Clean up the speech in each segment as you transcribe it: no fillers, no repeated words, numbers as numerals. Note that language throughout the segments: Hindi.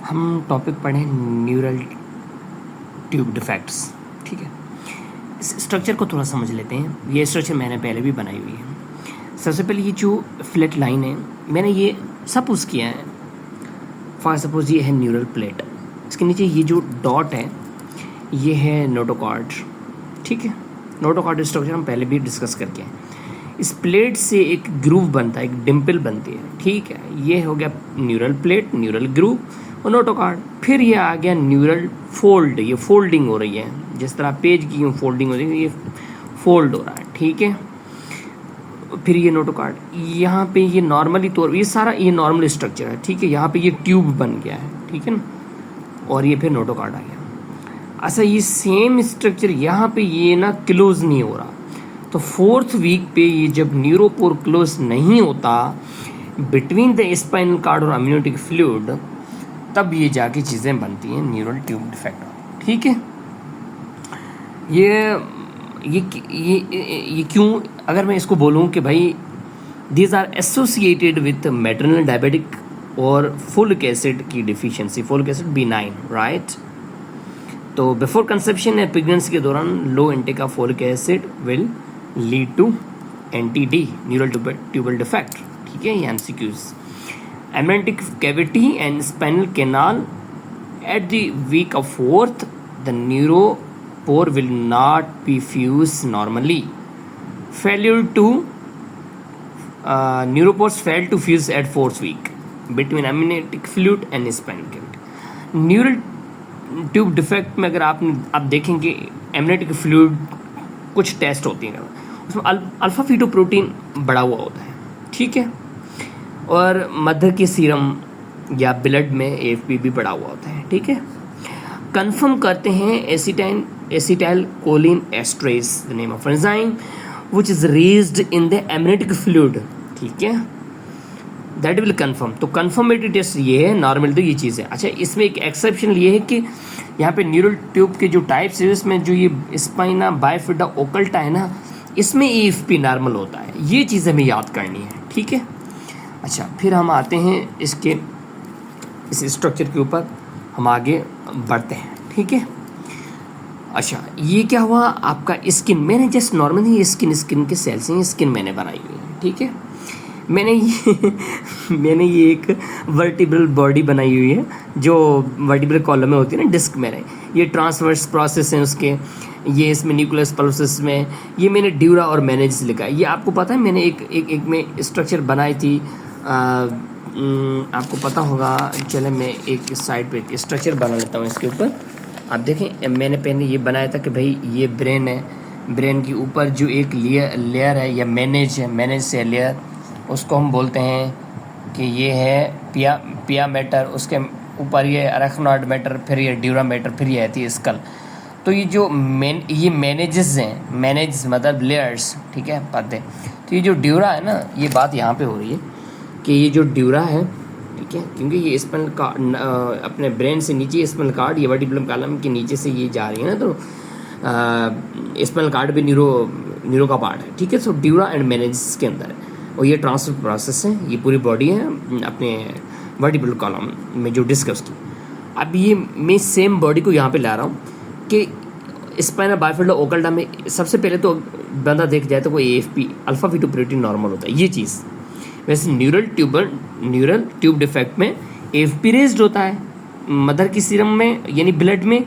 हम टॉपिक पढ़ें न्यूरल ट्यूब डिफेक्ट्स। ठीक है, इस स्ट्रक्चर को थोड़ा समझ लेते हैं। ये स्ट्रक्चर मैंने पहले भी बनाई हुई है। सबसे पहले ये जो फ्लैट लाइन है, मैंने ये सपोज किया है, फॉर सपोज ये है न्यूरल प्लेट, इसके नीचे ये जो डॉट है ये है नोटोकॉर्ड। ठीक है, नोटोकॉर्ड स्ट्रक्चर हम पहले भी डिस्कस करके हैं। इस प्लेट से एक ग्रूव बनता है, एक डिम्पल बनती है। ठीक है, ये हो गया न्यूरल प्लेट, न्यूरल ग्रूव और नोटोकॉर्ड। फिर ये आ गया न्यूरल फोल्ड, ये फोल्डिंग हो रही है, जिस तरह पेज की फोल्डिंग हो रही है, ये फोल्ड हो रहा है। ठीक है, फिर ये नोटोकॉर्ड, यहाँ पे ये नॉर्मली तौर, ये सारा ये नॉर्मल स्ट्रक्चर है। ठीक है, यहाँ पे ये ट्यूब बन गया है। ठीक है ना, और ये फिर नोटोकॉर्ड आ गया। अच्छा, ये सेम स्ट्रक्चर यहाँ पे ये ना क्लोज नहीं हो रहा, तो फोर्थ वीक पे ये जब न्यूरोपोर क्लोज नहीं होता बिटवीन द स्पाइनल कार्ड और अम्नियोटिक फ्लूइड, तब ये जाके चीज़ें बनती हैं न्यूरल ट्यूब डिफेक्ट। ठीक है, ये क्यों, अगर मैं इसको बोलूँ कि भाई these are associated with maternal diabetic और फोलिक एसिड की deficiency, folic acid B9, right. तो बिफोर कंसेप्शन या प्रेगनेंसी के दौरान low intake of folic acid will lead to NTD, neural tubal defect. ठीक है, ये MCQs। Amniotic cavity and spinal canal at the week of fourth, the neuropore will not be fused normally. Failure to neuropores fail to fuse at fourth week between amniotic fluid and spinal cavity. Neural tube defect में अगर आप देखेंगे amniotic fluid कुछ टेस्ट होती हैं, उसमें अल्फा फीटोप्रोटीन बढ़ा हुआ होता है। ठीक है, और मध्य के सीरम या ब्लड में AFP भी बढ़ा हुआ होता है। ठीक है, कंफर्म करते हैं acetylcholinesterase, the name of enzyme which is raised in the amniotic fluid. ठीक है, दैट विल कंफर्म। तो कंफर्मेटरी टेस्ट ये है, नॉर्मल तो ये चीज़ है। अच्छा, इसमें एक एक्सेप्शन ये है कि यहाँ पे न्यूरल ट्यूब के जो टाइप्स है, इसमें जो ये स्पाइना बाइफिडा ओकल्टा है ना, इसमें AFP नॉर्मल होता है। ये चीज़ हमें याद करनी है। ठीक है, अच्छा, फिर हम आते हैं इसके इस स्ट्रक्चर के ऊपर, हम आगे बढ़ते हैं। ठीक है, अच्छा, ये क्या हुआ आपका स्किन, मैंने जस्ट नॉर्मली ये स्किन के सेल्स हैं, स्किन मैंने बनाई हुई है। ठीक है, मैंने ये एक वर्टिब्रल बॉडी बनाई हुई है, जो वर्टिब्रल कॉलम में होती है ना, डिस्क में रहे, ये ट्रांसवर्स प्रोसेस हैं उसके, ये इसमें न्यूक्लियस प्रोसेस में ये मैंने ड्यूरा और मैनेज लिखा है। ये आपको पता है, मैंने एक में स्ट्रक्चर बनाई थी, आपको पता होगा। चले मैं एक साइड पे एक स्ट्रक्चर बना लेता हूँ इसके ऊपर। आप देखें, मैंने पहले ये बनाया था कि भाई ये ब्रेन है, ब्रेन के ऊपर जो एक लेयर है या मैनेज है, मैनेज से लेयर, उसको हम बोलते हैं कि ये है पिया मैटर, उसके ऊपर ये अरेक्नॉइड मैटर, फिर ये ड्यूरा मैटर, फिर ये आती है स्कल। तो ये जो ये मैनेजेस हैं, मैनेज मतलब लेयर्स। ठीक है, पते। तो ये जो ड्यूरा है ना, ये बात यहाँ पे हो रही है कि ये जो ड्यूरा है, ठीक है, क्योंकि ये स्पाइनल कार्ड अपने ब्रेन से नीचे स्पाइनल कार्ड, ये वर्टिब्रल कॉलम के नीचे से ये जा रही है ना, तो स्पाइनल कार्ड भी न्यूरो का पार्ट है। ठीक है, सो ड्यूरा एंड मैनेज के अंदर है, और ये ट्रांसफर प्रोसेस है, ये पूरी बॉडी है अपने वर्टिब्रल कॉलम में जो डिस्कस की। अब ये मैं सेम बॉडी को यहाँ पे ला रहा हूँ कि स्पाइनल बाइफिडा ओकल्टा में सबसे पहले तो बंदा देख जाए तो कोई AFP अल्फा फीटोप्रोटीन नॉर्मल होता है, ये चीज़। वैसे न्यूरल ट्यूब डिफेक्ट में AFP रेज्ड होता है मदर की सीरम में, यानी ब्लड में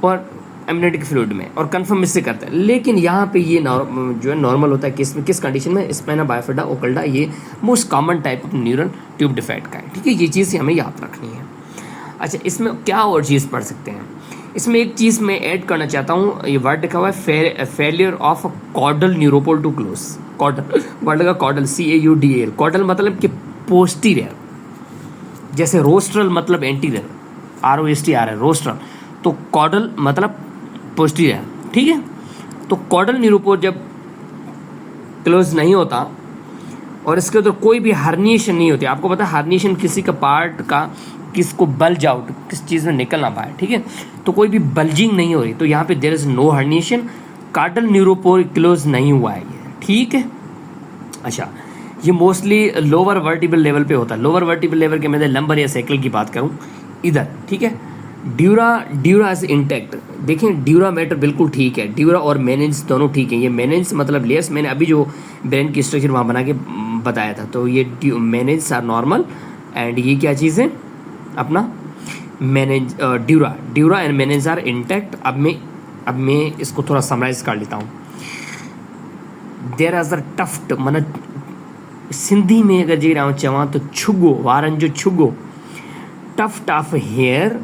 और एमनियोटिक फ्लूइड में, और कंफर्म इससे करता है। लेकिन यहाँ पे ये जो है नॉर्मल होता है, किस कंडीशन में, स्पाइना बाइफिडा ओकल्टा, ये most common type of neural tube defect का है। ठीक है, ये चीज़ हमें याद रखनी है। अच्छा, इसमें क्या और चीज़ पढ़ सकते हैं, इसमें एक चीज़ मैं ऐड करना चाहता हूँ, ये वर्ड लिखा हुआ है failure of caudal neuropore to close. Caudal word का कॉर्डल, CAUDAL, कॉर्डल मतलब कि पोस्टीरियर, जैसे रोस्ट्रल मतलब एंटीरियर, ROSTR है रोस्ट्रल, तो कॉर्डल मतलब पोस्टीरियर। ठीक है, तो कॉर्डल न्यूरोपोल जब क्लोज नहीं होता और इसके अंदर कोई भी हर्निएशन नहीं होती, आपको पता है हर्निएशन किसी का पार्ट का किसको बल्ज आउट, किस चीज़ में निकल ना पाए। ठीक है, तो कोई भी बल्जिंग नहीं हो रही, तो यहाँ पे there is no herniation, caudal neuropore close नहीं हुआ है ये। ठीक है, अच्छा, ये मोस्टली लोअर वर्टिब्रल लेवल पे होता है। लोअर वर्टिब्रल लेवल के मैं लंबर या सैकल की बात करूँ, इधर, ठीक है। Dura is intact. देखें ड्यूरा मैटर बिल्कुल ठीक है, ड्यूरा और मेनिन्स दोनों ठीक है। ये मेनिन्स मतलब लेयर्स, मैंने अभी जो ब्रेन की स्ट्रक्चर वहाँ बना के बताया था, तो ये मेनिन्स आर नॉर्मल एंड ये क्या चीज़ है अपना मेनिन्स, ड्यूरा एंड मेनिन्स आर इंटैक्ट। अब मैं इसको थोड़ा समराइज कर लेता हूँ। देयर आर द टफ्ट, मन सिंधी में अगर जी रहा चवां तो छुगो, वारनि जो छुगो, tuft of hair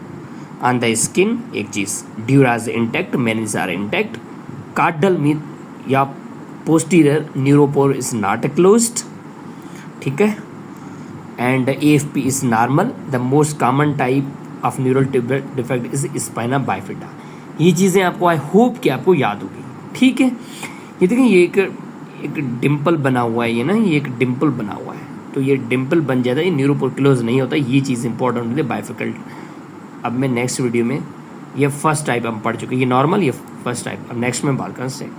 on the skin, एक चीज़। Dura is intact, meninges are intact. Caudal mean या posterior neuropore is not closed, ठीक है। And AFP is normal. The most common type of neural defect is spina bifida. ये चीज़ें आपको आई होप कि आपको याद होगी, ठीक है। ये देखें ये एक डिम्पल बना हुआ है, ये ना, ये एक डिम्पल बना हुआ है, तो ये डिम्पल बन जाता है, ये न्यूरोपोर क्लोज नहीं होता। ये चीज़ इंपॉर्टेंट होती है बाइफिकल्ट। अब मैं नेक्स्ट वीडियो में, ये फर्स्ट टाइप हम पढ़ चुके हैं, ये नॉर्मल, ये फर्स्ट टाइप, अब नेक्स्ट में बात करें।